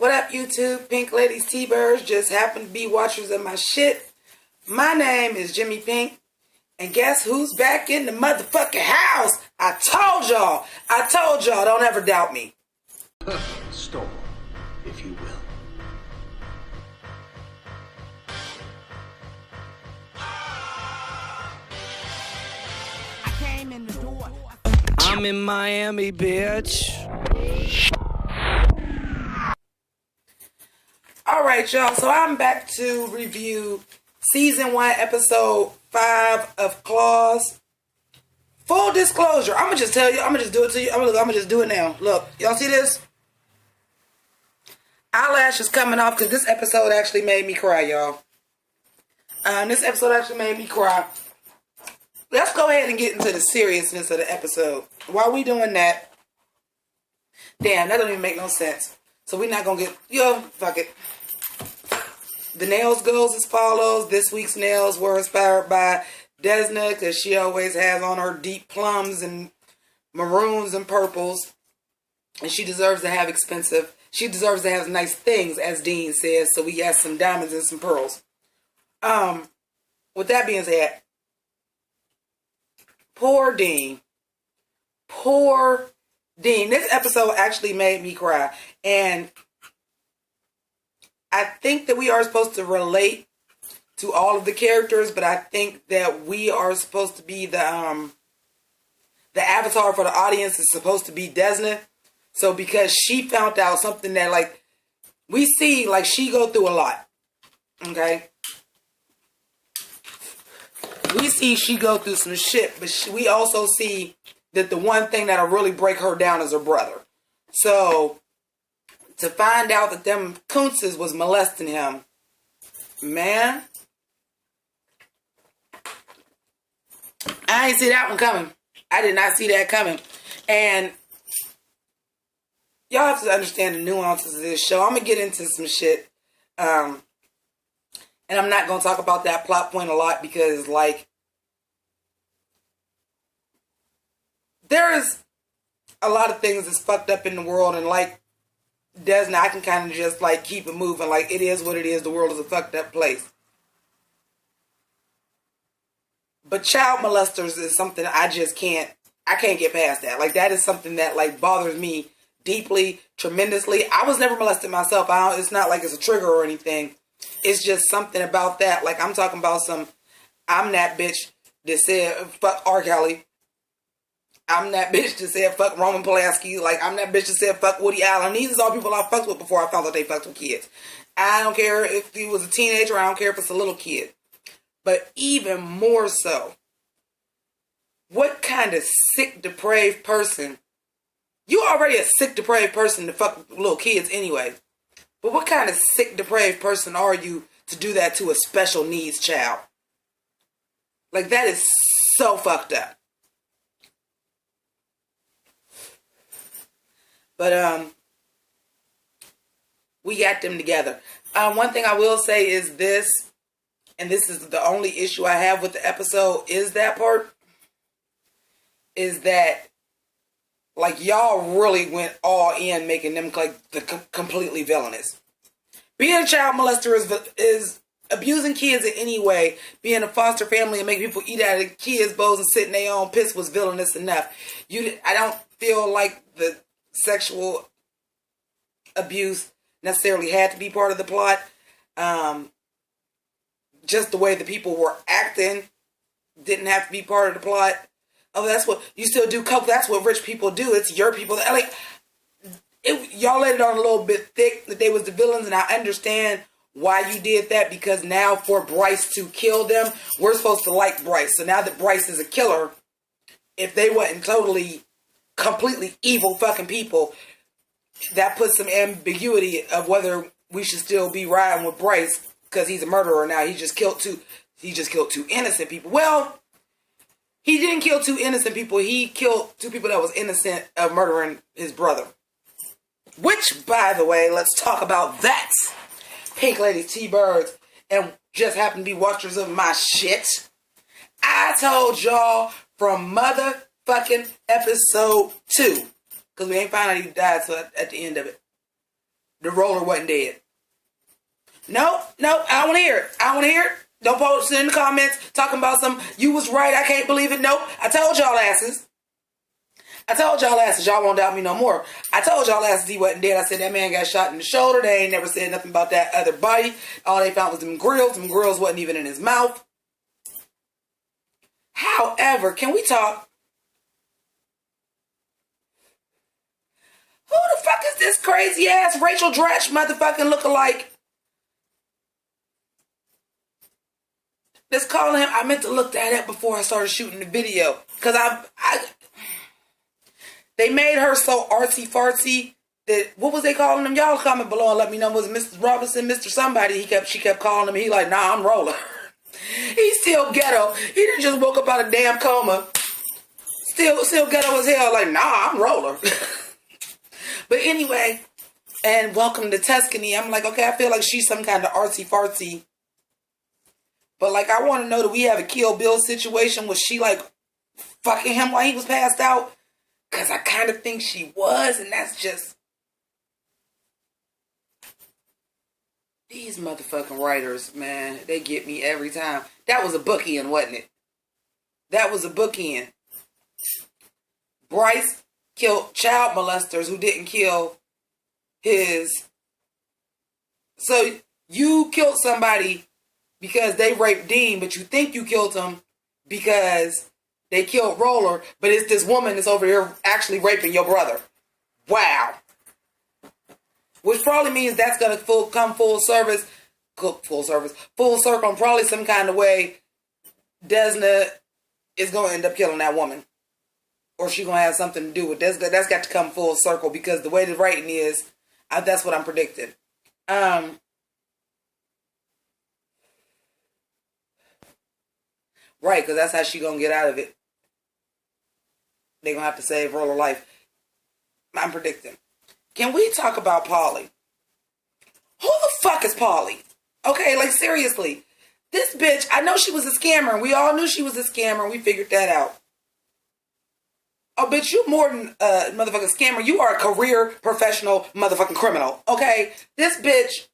What up, YouTube? Pink Ladies T-Birds just happen to be watchers of my shit. My name is Jimmy Pynk, and guess who's back in the motherfucking house? I told y'all, don't ever doubt me. Storm, if you will. I came in the door. I'm in Miami, bitch. Alright, y'all, so I'm back to review Season 1, Episode 5 of Claws. Full disclosure, I'm gonna just tell you, I'm gonna just do it to you. I'm gonna just do it now. Look, y'all see this? Eyelashes coming off because this episode actually made me cry, y'all. This episode actually made me cry. Let's go ahead and get into the seriousness of the episode. While we doing that, damn, that don't even make no sense. So we're not gonna get, fuck it. The nails goes as follows. This week's nails were inspired by Desna because she always has on her deep plums and maroons and purples. And she deserves to have nice things, as Dean says. So we got some diamonds and some pearls. With that being said, poor Dean. This episode actually made me cry. And I think that we are supposed to relate to all of the characters, but I think that we are supposed to be the avatar for the audience is supposed to be Desna. So because she found out something that, like, we see, like, she go through a lot. Okay? We see she go through some shit, but we also see that the one thing that'll really break her down is her brother. So to find out that them Kuntzes was molesting him, man, I ain't see that one coming. I did not see that coming. And y'all have to understand the nuances of this show. I'm going to get into some shit. And I'm not going to talk about that plot point a lot because, like, there's a lot of things that's fucked up in the world. And, like, Desna, I can kind of just, like, keep it moving. Like, it is what it is. The world is a fucked up place. But child molesters is something I can't get past that. Like, that is something that, like, bothers me deeply, tremendously. I was never molested myself. It's not like it's a trigger or anything. It's just something about that. Like, I'm talking about I'm that bitch that said, fuck R. Kelly. I'm that bitch that said, fuck Roman Polanski. Like, I'm that bitch that said, fuck Woody Allen. These are all people I fucked with before I found out they fucked with kids. I don't care if he was a teenager. I don't care if it's a little kid. But even more so, what kind of sick, depraved person? You already a sick, depraved person to fuck little kids anyway. But what kind of sick, depraved person are you to do that to a special needs child? Like, that is so fucked up. But, we got them together. One thing I will say is this, and this is the only issue I have with the episode, is that part, is that, like, y'all really went all in making them, like, completely villainous. Being a child molester is abusing kids in any way. Being a foster family and making people eat out of kids' bowls and sit in their own piss was villainous enough. I don't feel like the sexual abuse necessarily had to be part of the plot. Just the way the people were acting didn't have to be part of the plot. Oh, that's what you still do coke. That's what rich people do. It's your people. Like, y'all let it on a little bit thick that they was the villains, and I understand why you did that, because now for Bryce to kill them, we're supposed to like Bryce. So now that Bryce is a killer, if they wasn't completely evil fucking people, that puts some ambiguity of whether we should still be riding with Bryce because he's a murderer now. He just killed two innocent people. Well, he didn't kill two innocent people. He killed two people that was innocent of murdering his brother. Which, by the way, let's talk about that. Pink Ladies T-Birds and just happen to be watchers of my shit. I told y'all from motherfucking episode 2, because we ain't found out he died so at the end of it. the roller wasn't dead. Nope, I don't want to hear it. I don't want to hear it. Don't post it in the comments talking about you was right, I can't believe it. Nope, I told y'all asses. Y'all won't doubt me no more. I told y'all asses he wasn't dead. I said that man got shot in the shoulder. They ain't never said nothing about that other body. All they found was them grills. Them grills wasn't even in his mouth. However, can we talk? Who the fuck is this crazy ass Rachel Dratch motherfucking lookalike? That's calling him. I meant to look that up before I started shooting the video. Because they made her so artsy fartsy that, what was they calling him? Y'all comment below and let me know. Was it Mr. Robinson, Mr. Somebody? She kept calling him. He like, nah, I'm Roller. He's still ghetto. He didn't just woke up out of damn coma. Still ghetto as hell. Like, nah, I'm Roller. But anyway, and welcome to Tuscany. I'm like, okay, I feel like she's some kind of artsy fartsy. But like, I want to know, do we have a Kill Bill situation? Was she like fucking him while he was passed out? Because I kind of think she was, and that's just... These motherfucking writers, man, they get me every time. That was a bookend, wasn't it? That was a bookend. Bryce killed child molesters who didn't kill his... So you killed somebody because they raped Dean, but you think you killed him because they killed Roller, but it's this woman that's over here actually raping your brother. Wow. Which probably means that's going to come full circle, and probably some kind of way Desna is going to end up killing that woman. Or she's going to have something to do with this. That's got to come full circle because the way the writing is, that's what I'm predicting. Right, because that's how she going to get out of it. They're going to have to save Roller life. I'm predicting. Can we talk about Polly? Who the fuck is Polly? Okay, like seriously. This bitch, I know she was a scammer. And we all knew she was a scammer. And we figured that out. Oh, bitch, you more than a motherfucking scammer. You are a career professional motherfucking criminal. Okay? This bitch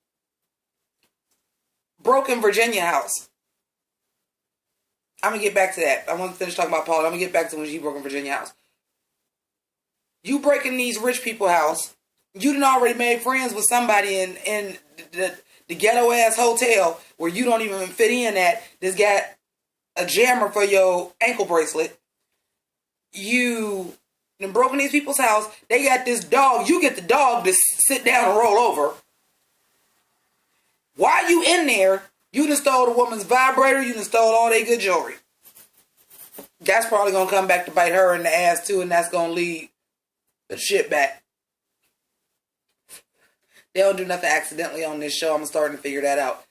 broke in Virginia house. I'm going to get back to that. I want to finish talking about Polly. I'm going to get back to when she broke in Virginia house. You breaking these rich people house. You done already made friends with somebody in the ghetto ass hotel where you don't even fit in at. That's got a jammer for your ankle bracelet. You done broken these people's house. They got this dog. You get the dog to sit down and roll over. While you in there, you done stole the woman's vibrator. You done stole all their good jewelry. That's probably going to come back to bite her in the ass too, and that's going to lead the shit back. They don't do nothing accidentally on this show. I'm starting to figure that out.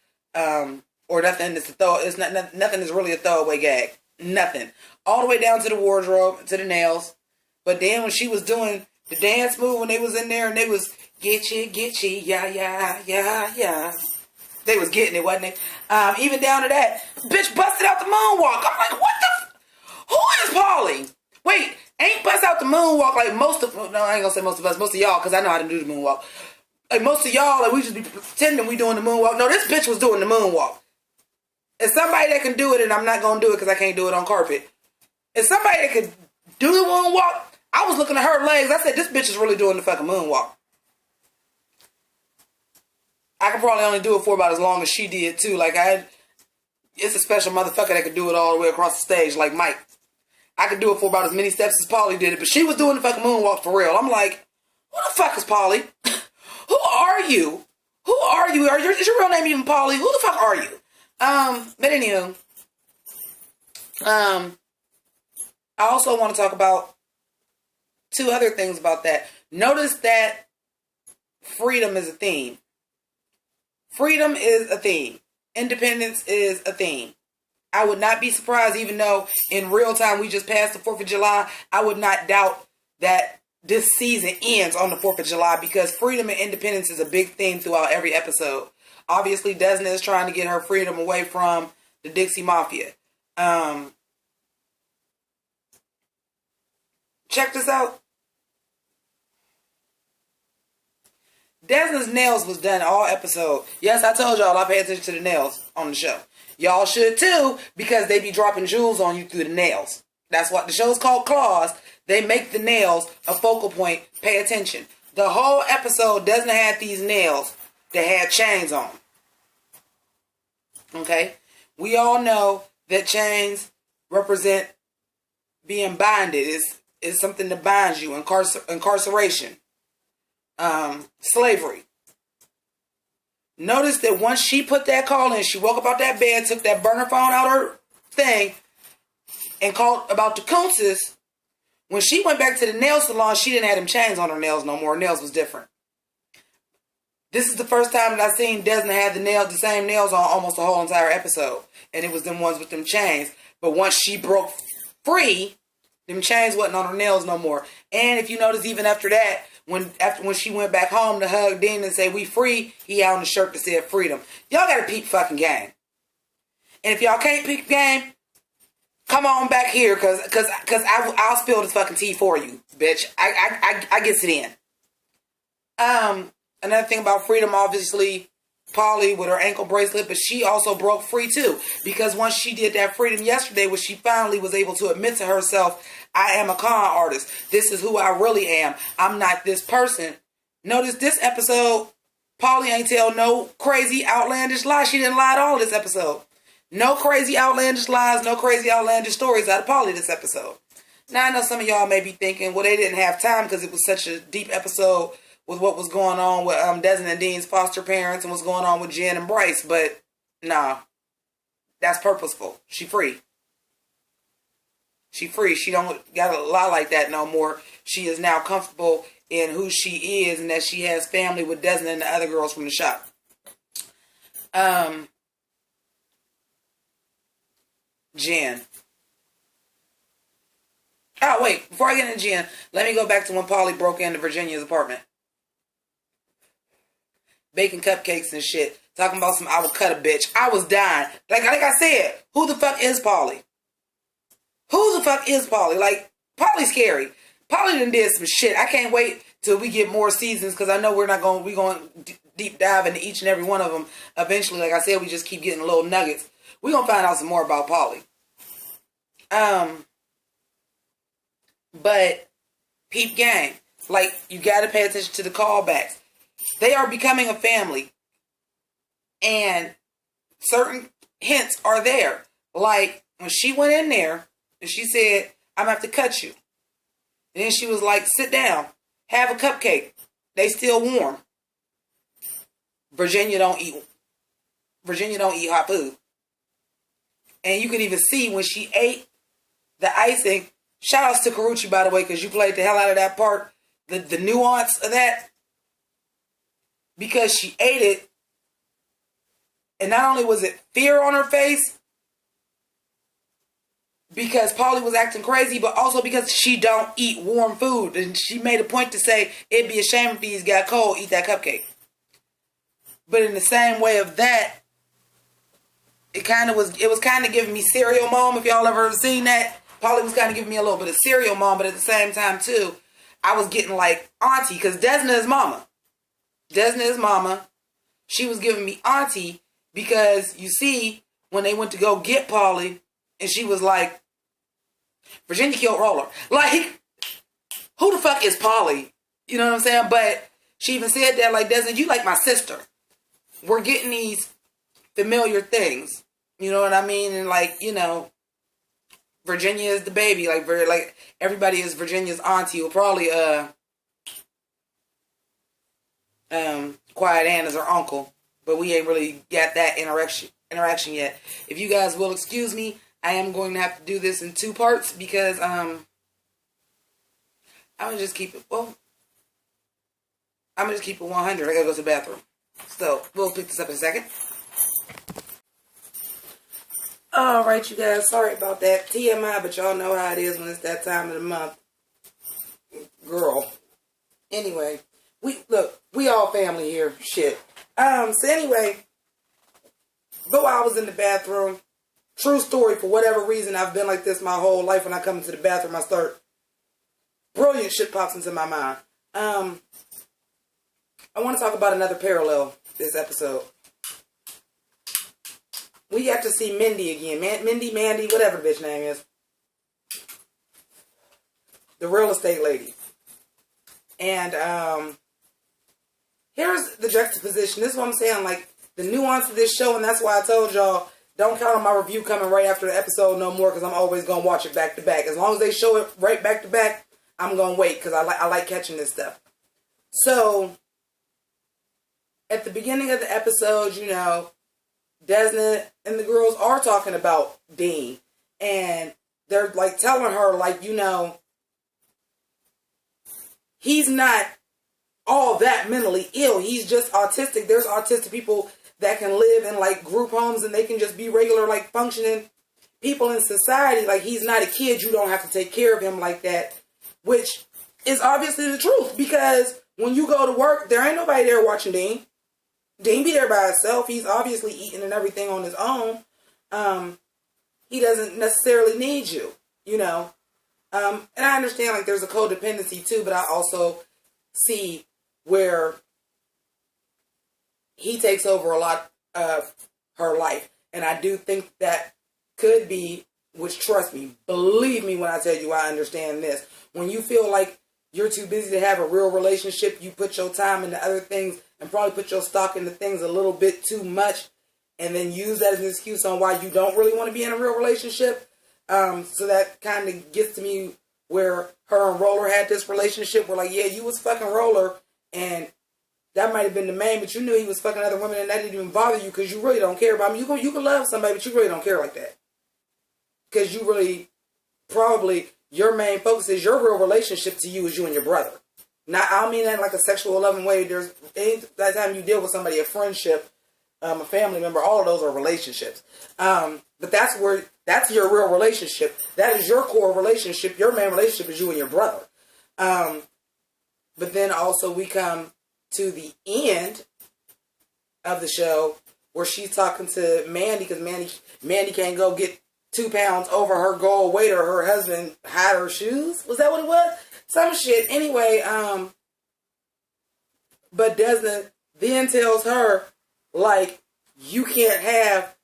Or nothing is nothing is really a throwaway gag. Nothing. All the way down to the wardrobe, to the nails. But then when she was doing the dance move, when they was in there and they was get you, yeah. They was getting it, wasn't they? Even down to that, bitch busted out the moonwalk. I'm like, what the? Who is Polly? Wait, ain't bust out the moonwalk like most of... No, I ain't gonna say most of us. Most of y'all, because I know how to do the moonwalk. Like most of y'all, like we just be pretending we doing the moonwalk. No, this bitch was doing the moonwalk. It's somebody that can do it, and I'm not gonna do it because I can't do it on carpet. It's somebody that could do the moonwalk. I was looking at her legs. I said, this bitch is really doing the fucking moonwalk. I could probably only do it for about as long as she did too. Like it's a special motherfucker that could do it all the way across the stage, like Mike. I could do it for about as many steps as Polly did it, but she was doing the fucking moonwalk for real. I'm like, who the fuck is Polly? Who are you? Who are you? Is your real name even Polly? Who the fuck are you? But anywho, I also want to talk about two other things about that. Notice that freedom is a theme. Freedom is a theme. Independence is a theme. I would not be surprised, even though in real time we just passed the 4th of July, I would not doubt that this season ends on the 4th of July because freedom and independence is a big theme throughout every episode. Obviously, Desna is trying to get her freedom away from the Dixie Mafia. Check this out. Desmond's nails was done all episode. Yes, I told y'all I pay attention to the nails on the show. Y'all should too, because they be dropping jewels on you through the nails. That's what the show's called, Claws. They make the nails a focal point. Pay attention. The whole episode doesn't have these nails that had chains on them. Okay? We all know that chains represent being binded. It's something that binds you. Incarceration. Slavery. Notice that once she put that call in, she woke up out that bed, took that burner phone out her thing, and called about the Kuntzes. When she went back to the nail salon, she didn't have them chains on her nails no more. Her nails was different. This is the first time that I've seen Desna have the same nails on almost the whole entire episode. And it was them ones with them chains. But once she broke free, them chains wasn't on her nails no more. And if you notice, even after that, when she went back home to hug Dean and say, "We free," he had on the shirt that said freedom. Y'all gotta peep fucking game. And if y'all can't peep game, come on back here, cause I'll spill this fucking tea for you, bitch. I gets it in. Another thing about freedom, obviously, Polly with her ankle bracelet, but she also broke free too. Because once she did that freedom yesterday, where she finally was able to admit to herself, "I am a con artist. This is who I really am. I'm not this person." Notice this episode, Polly ain't tell no crazy outlandish lie. She didn't lie at all this episode. No crazy outlandish lies, no crazy outlandish stories out of Polly this episode. Now I know some of y'all may be thinking, well, they didn't have time because it was such a deep episode with what was going on with Desmond and Dean's foster parents and what's going on with Jen and Bryce. But nah, that's purposeful. She free. She free. She don't gotta lie like that no more. She is now comfortable in who she is and that she has family with Desmond and the other girls from the shop. Jen. Oh, wait. Before I get into Jen, let me go back to when Polly broke into Virginia's apartment. Baking cupcakes and shit. Talking about some, "I will cut a bitch." I was dying. Like I said, who the fuck is Polly? Who the fuck is Polly? Like, Polly's scary. Polly done did some shit. I can't wait till we get more seasons, because I know we're going deep dive into each and every one of them eventually. Like I said, we just keep getting little nuggets. We're going to find out some more about Polly. But peep game. Like, you got to pay attention to the callbacks. They are becoming a family. And certain hints are there. Like, when she went in there and she said, "I'm going to have to cut you." And then she was like, "Sit down. Have a cupcake. They still warm." Virginia don't eat hot food. And you could even see when she ate the icing. Shout outs to Karuchi, by the way, because you played the hell out of that part. The nuance of that. Because she ate it. And not only was it fear on her face, because Polly was acting crazy, but also because she don't eat warm food. And she made a point to say, it'd be a shame if these got cold, eat that cupcake. But in the same way of that, it was kind of giving me Cereal Mom, if y'all ever seen that. Polly was kind of giving me a little bit of Cereal Mom, but at the same time, too, I was getting like auntie, because Desna is mama. Desna is mama. She was giving me auntie, because you see, when they went to go get Polly, and she was like, "Virginia killed Roller." Like, who the fuck is Polly? You know what I'm saying? But she even said that, like, "Desna, you like my sister." We're getting these familiar things. You know what I mean? And like, you know, Virginia is the baby. Like everybody is Virginia's auntie. Or probably Quiet Ann is her uncle. But we ain't really got that interaction yet. If you guys will excuse me, I am going to have to do this in 2 parts, because I'm gonna just keep it 100. I gotta go to the bathroom. So we'll pick this up in a second. Alright, you guys, sorry about that. TMI, but y'all know how it is when it's that time of the month. Girl. Anyway, we all family here. Shit. So anyway, though I was in the bathroom, true story, for whatever reason, I've been like this my whole life. When I come into the bathroom, brilliant shit pops into my mind. I want to talk about another parallel this episode. We got to see Mindy again. Mandy, whatever the bitch name is. The real estate lady. And here's the juxtaposition. This is what I'm saying. Like, the nuance of this show, and that's why I told y'all, don't count on my review coming right after the episode no more, because I'm always going to watch it back to back. As long as they show it right back to back, I'm going to wait, because I like catching this stuff. So, at the beginning of the episode, you know, Desna and the girls are talking about Dean. And they're, like, telling her, like, you know, he's not all that mentally ill. He's just autistic. There's autistic people that can live in, like, group homes, and they can just be regular, like, functioning people in society. Like, he's not a kid. You don't have to take care of him like that, which is obviously the truth, because when you go to work, there ain't nobody there watching Dean. Dean be there by himself. He's obviously eating and everything on his own. He doesn't necessarily need you, you know. And I understand, like, there's a codependency too, but I also see where he takes over a lot of her life. And I do think that could be, which, trust me, believe me when I tell you I understand this. When you feel like you're too busy to have a real relationship, you put your time into other things and probably put your stock into things a little bit too much, and then use that as an excuse on why you don't really want to be in a real relationship. So that kind of gets to me where her and Roller had this relationship where, like, yeah, you was fucking Roller, and that might have been the main, but you knew he was fucking other women, and that didn't even bother you because you really don't care about him. You can love somebody, but you really don't care like that. Because you really, probably, your main focus is your real relationship to you is you and your brother. Now, I don't mean that in like a sexual loving way. There's any time you deal with somebody, a friendship, a family member, all of those are relationships. But that's your real relationship. That is your core relationship. Your main relationship is you and your brother. But then also we come to the end of the show where she's talking to Mandy, because Mandy can't go get 2 pounds over her goal weight, or her husband hide her shoes. Was that what it was? Some shit. Anyway, but Desna then tells her, like, you have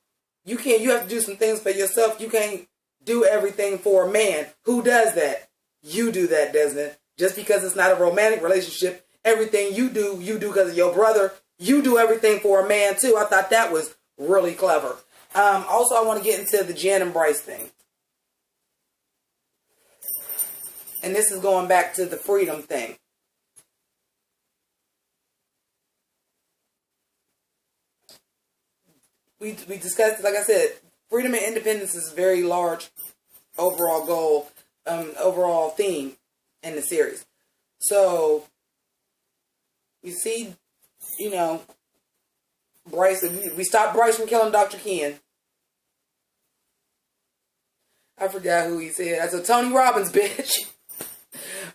to do some things for yourself. You can't do everything for a man. Who does that? You do that, Desna. Just because it's not a romantic relationship, everything you do because of your brother. You do everything for a man too. I thought that was really clever. Also, I want to get into the Jen and Bryce thing. And this is going back to the freedom thing. We discussed, like I said, freedom and independence is a very large overall goal, overall theme in the series. So, you see, you know, Bryce, we stopped Bryce from killing Dr. Ken. I forgot who he said. I said Tony Robbins, bitch.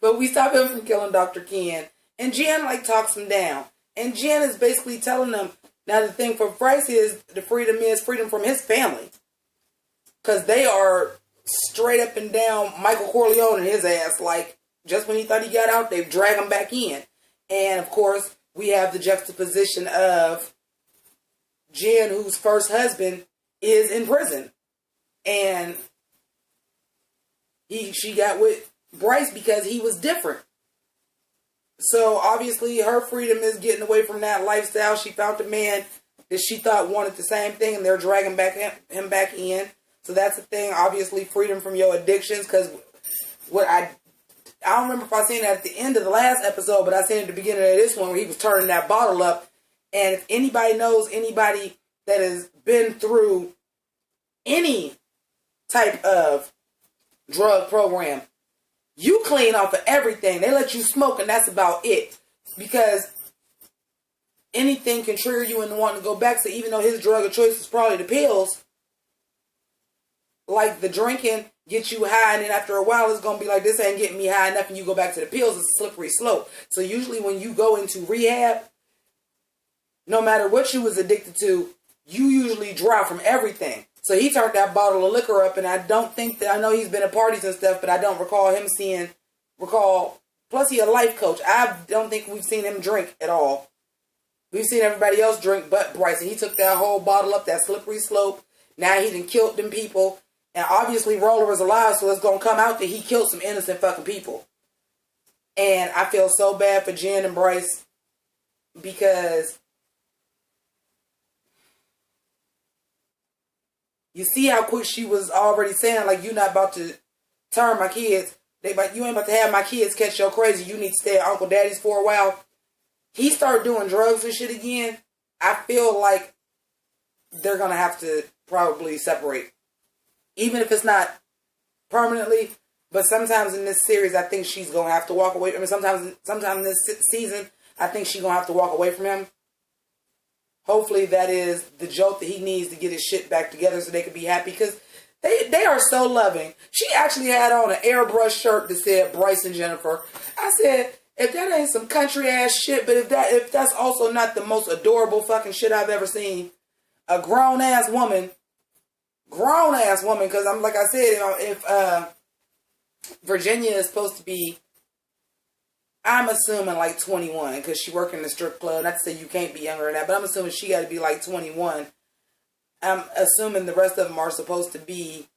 But we stopped him from killing Dr. Ken. And Jen, like, talks him down. And Jen is basically telling them, now the thing for Bryce is, the freedom is freedom from his family. Because they are straight up and down Michael Corleone and his ass. Like, just when he thought he got out, they drag him back in. And, of course, we have the juxtaposition of Jen, whose first husband is in prison. And she got with Bryce because he was different. So, obviously, her freedom is getting away from that lifestyle. She found a man that she thought wanted the same thing, and they're dragging him back in. So, that's the thing. Obviously, freedom from your addictions, because what I don't remember if I seen that at the end of the last episode, but I seen it at the beginning of this one where he was turning that bottle up. And if anybody knows anybody that has been through any type of drug program, you clean off of everything. They let you smoke, and that's about it. Because anything can trigger you into wanting to go back. So even though his drug of choice is probably the pills, like the drinking gets you high, and then after a while it's going to be like, this ain't getting me high enough, and you go back to the pills. It's a slippery slope. So usually when you go into rehab, no matter what you was addicted to, you usually drop from everything. So he turned that bottle of liquor up, and I know he's been at parties and stuff, but I don't recall him plus he a life coach. I don't think we've seen him drink at all. We've seen everybody else drink but Bryce. And he took that whole bottle up that slippery slope. Now he done killed them people. And obviously Roller was alive, so it's going to come out that he killed some innocent fucking people. And I feel so bad for Jen and Bryce because you see how quick she was already saying, like, you're not about to turn my kids. You ain't about to have my kids catch your crazy. You need to stay at Uncle Daddy's for a while. He started doing drugs and shit again. I feel like they're going to have to probably separate. Even if it's not permanently. But sometimes in this series, I think she's going to have to walk away. I mean, sometimes in this season, I think she's going to have to walk away from him. Hopefully that is the jolt that he needs to get his shit back together so they can be happy. Because they are so loving. She actually had on an airbrush shirt that said Bryce and Jennifer. I said, if that ain't some country ass shit, but if that's also not the most adorable fucking shit I've ever seen. A grown ass woman, because I'm like I said, if Virginia is supposed to be, I'm assuming like 21, because she worked in the strip club. Not to say you can't be younger than that, but I'm assuming she got to be like 21. I'm assuming the rest of them are supposed to be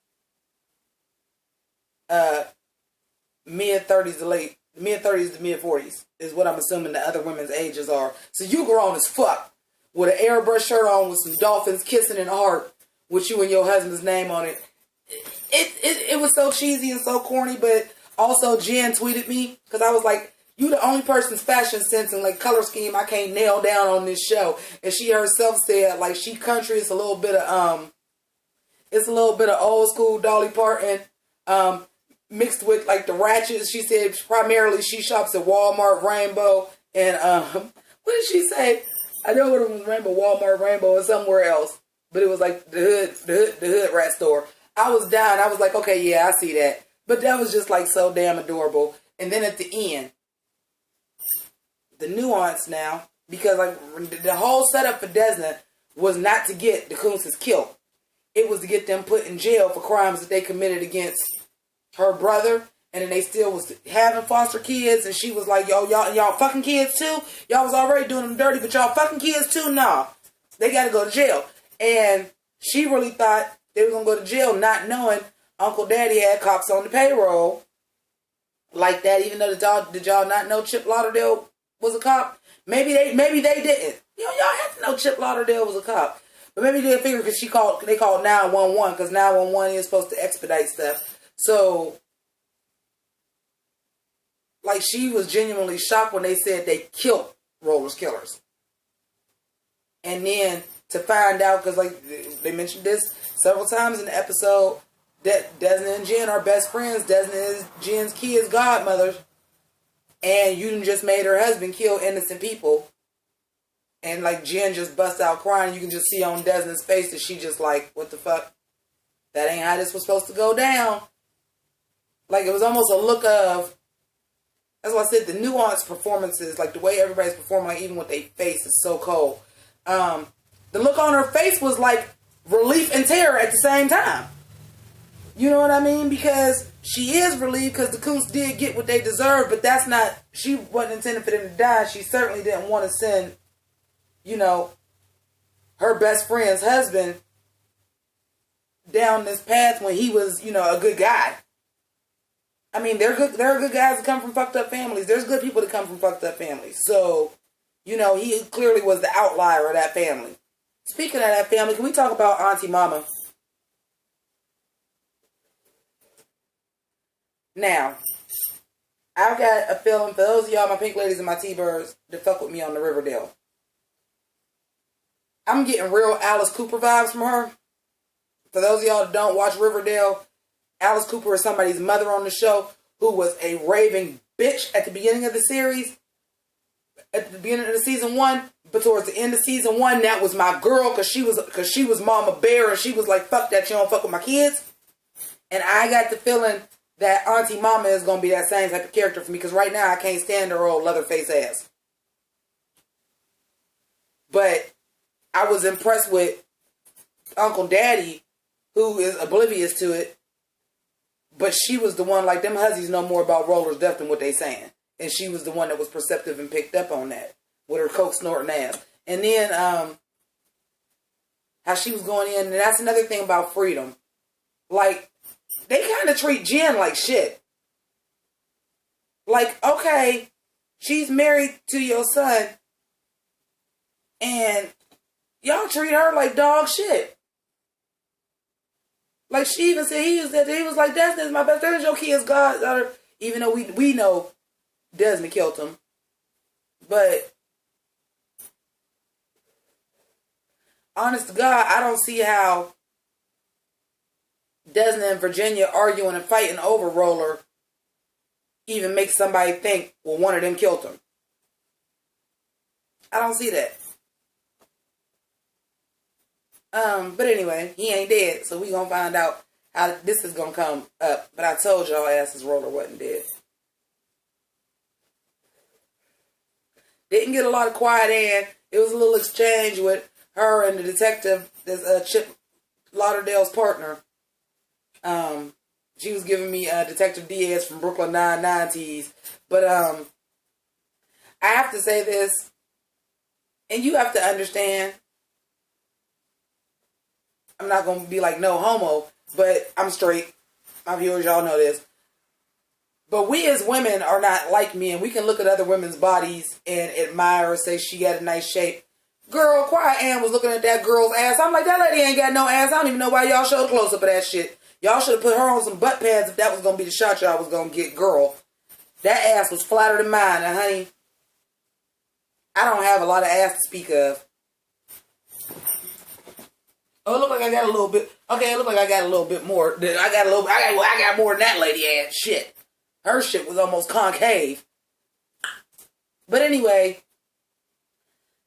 mid-30s to mid-40s is what I'm assuming the other women's ages are. So you grown as fuck with an airbrush shirt on with some dolphins kissing in heart with you and your husband's name on it. It was so cheesy and so corny, but also Jen tweeted me because I was like, you the only person's fashion sense and like color scheme I can't nail down on this show. And she herself said like she country is a little bit of old school Dolly Parton mixed with like the ratchets. She said primarily she shops at Walmart, Rainbow, and what did she say? I know it was Rainbow, Walmart, Rainbow, and somewhere else, but it was like the hood rat store. I was down. I was like, okay, yeah, I see that. But that was just like so damn adorable. And then at the end, the nuance now, because like the whole setup for Desna was not to get the Kuntzes killed. It was to get them put in jail for crimes that they committed against her brother. And then they still was having foster kids. And she was like, yo, y'all fucking kids too? Y'all was already doing them dirty, but y'all fucking kids too? Nah. They got to go to jail. And she really thought they were going to go to jail not knowing Uncle Daddy had cops on the payroll like that, even though did y'all not know Chip Lauderdale was a cop? Maybe they didn't. Y'all had to know Chip Lauderdale was a cop. But maybe they figured because they called 911 because 911 is supposed to expedite stuff. So, like, she was genuinely shocked when they said they killed Roller's killers. And then to find out, because like they mentioned this several times in the episode, that Desna and Jen are best friends. Desna is Jen's kid's godmother. And you just made her husband kill innocent people. And like Jen just busts out crying. You can just see on Desna's face that she just like, what the fuck? That ain't how this was supposed to go down. Like it was almost a look of, that's why I said the nuanced performances, like the way everybody's performing, like even with their face is so cold. The look on her face was like relief and terror at the same time. You know what I mean? Because she is relieved because the Coons did get what they deserved, but that's not, she wasn't intending for them to die. She certainly didn't want to send, you know, her best friend's husband down this path when he was, you know, a good guy. I mean, there are good guys that come from fucked up families. There's good people that come from fucked up families. So, you know, he clearly was the outlier of that family. Speaking of that family, can we talk about Auntie Mama? Now, I've got a feeling for those of y'all, my pink ladies and my T-birds, that fuck with me on the Riverdale. I'm getting real Alice Cooper vibes from her. For those of y'all that don't watch Riverdale, Alice Cooper is somebody's mother on the show who was a raving bitch at the beginning of the series. At the beginning of the season 1, but towards the end of season 1, that was my girl because she was Mama Bear and she was like, fuck that, you don't fuck with my kids. And I got the feeling that Auntie Mama is going to be that same type of character for me because right now I can't stand her old Leatherface ass. But I was impressed with Uncle Daddy, who is oblivious to it, but she was the one, like them hussies know more about Roller's death than what they saying. And she was the one that was perceptive and picked up on that with her coke snorting ass. And then how she was going in, and that's another thing about Freedom. Like, they kind of treat Jen like shit. Like, okay, she's married to your son, and y'all treat her like dog shit. Like, she even said, he was like, Desmond's my best friend, your kid's goddaughter. Even though we know Desmond killed him. But, honest to God, I don't see how Desmond and Virginia arguing and fighting over Roller even makes somebody think, well, one of them killed him. I don't see that. But anyway, he ain't dead, so we gonna find out how this is gonna come up. But I told y'all asses Roller wasn't dead. Didn't get a lot of quiet in. It was a little exchange with her and the detective, this Chip Lauderdale's partner. She was giving me Detective Diaz from Brooklyn Nine-Nine tease. But I have to say this, and you have to understand, I'm not going to be like no homo, but I'm straight. My viewers, y'all know this. But we as women are not like me, and we can look at other women's bodies and admire or say she had a nice shape. Girl, Quiet Ann was looking at that girl's ass. I'm like, that lady ain't got no ass. I don't even know why y'all showed a close-up of that shit. Y'all should have put her on some butt pads if that was going to be the shot y'all was going to get, girl. That ass was flatter than mine, and honey, I don't have a lot of ass to speak of. Oh, it looked like I got a little bit. Okay, it looked like I got a little bit more. I got more than that lady ass. Shit. Her shit was almost concave. But anyway,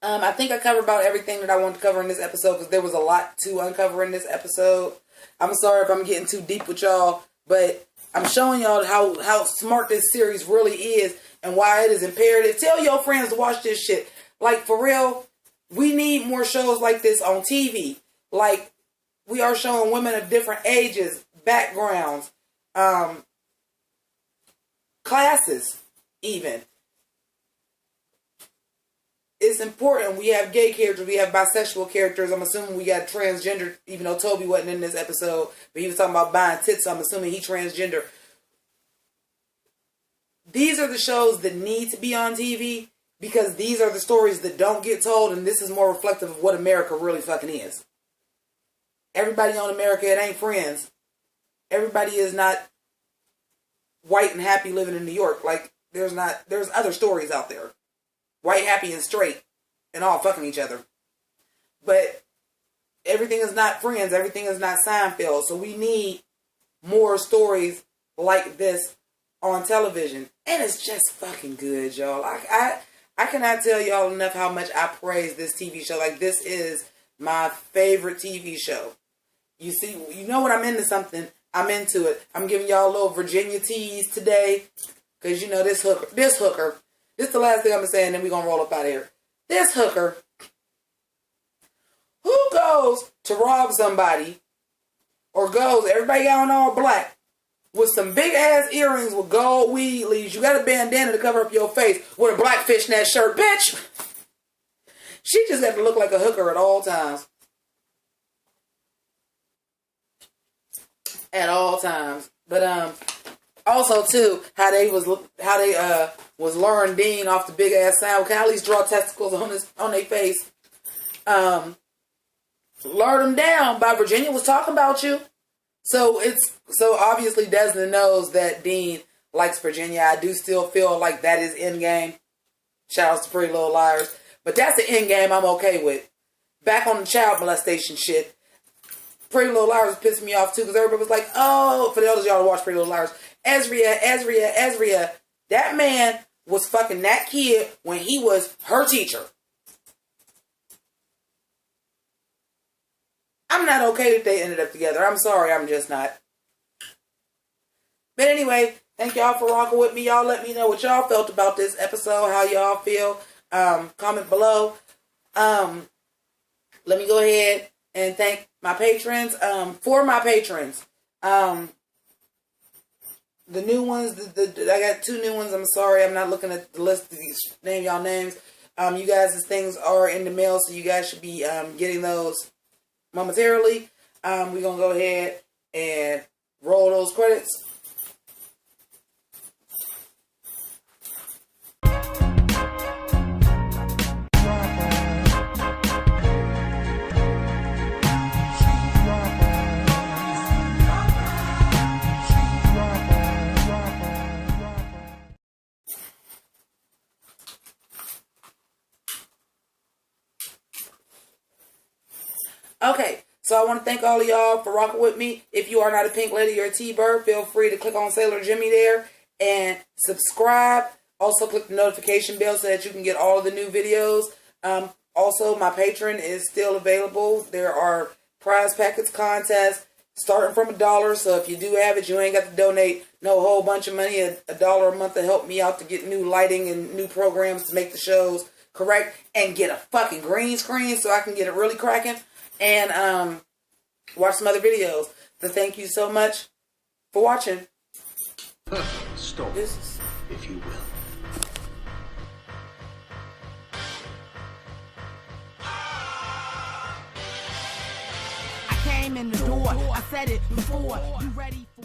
I think I covered about everything that I wanted to cover in this episode because there was a lot to uncover in this episode. I'm sorry if I'm getting too deep with y'all, but I'm showing y'all how smart this series really is and why it is imperative. Tell your friends to watch this shit. Like, for real, we need more shows like this on TV. Like, we are showing women of different ages, backgrounds, classes, even. It's important. We have gay characters. We have bisexual characters. I'm assuming we got transgender, even though Toby wasn't in this episode. But he was talking about buying tits, so I'm assuming he transgender. These are the shows that need to be on TV because these are the stories that don't get told, and this is more reflective of what America really fucking is. Everybody on America, it ain't Friends. Everybody is not white and happy living in New York. Like, there's other stories out there. White, happy, and straight, and all fucking each other. But everything is not Friends. Everything is not Seinfeld. So we need more stories like this on television. And it's just fucking good, y'all. I cannot tell y'all enough how much I praise this TV show. Like, this is my favorite TV show. You see, you know when I'm into something, I'm into it. I'm giving y'all a little Virginia tease today. Because, you know, this hooker. This is the last thing I'm going to say, and then we're going to roll up out of here. This hooker, who goes to rob somebody, or goes, everybody got on all black, with some big-ass earrings with gold weed leaves. You got a bandana to cover up your face with a black fishnet shirt. Bitch! She just got to look like a hooker at all times. At all times. But, also, too, how they was luring Dean off the big ass sound. Can I at least draw testicles on their face? Lured them down by Virginia was talking about you. So obviously Desmond knows that Dean likes Virginia. I do still feel like that is in game. Shout out to Pretty Little Liars. But that's the end game I'm okay with. Back on the child molestation shit. Pretty Little Liars pissed me off too because everybody was like, oh, for the others y'all to watch Pretty Little Liars. Ezria. That man was fucking that kid when he was her teacher. I'm not okay that they ended up together. I'm sorry, I'm just not. But anyway, thank y'all for rocking with me. Y'all let me know what y'all felt about this episode, how y'all feel. Comment below. Let me go ahead and thank my patrons. For my patrons, the new ones, I got 2 new ones. I'm sorry, I'm not looking at the list to name y'all names. You guys' things are in the mail, so you guys should be getting those momentarily. We're going to go ahead and roll those credits. Okay, so I want to thank all of y'all for rocking with me. If you are not a Pynk lady or a T-Bird, feel free to click on Sailor Jimmy there and subscribe. Also, click the notification bell so that you can get all of the new videos. Also, my Patreon is still available. There are prize packets, contests, starting from $1. So if you do have it, you ain't got to donate no whole bunch of money. $1 a month to help me out to get new lighting and new programs to make the shows correct and get a fucking green screen so I can get it really cracking. And watch some other videos. So thank you so much for watching. Stop, if you will. I came in the door, I said it before. You ready for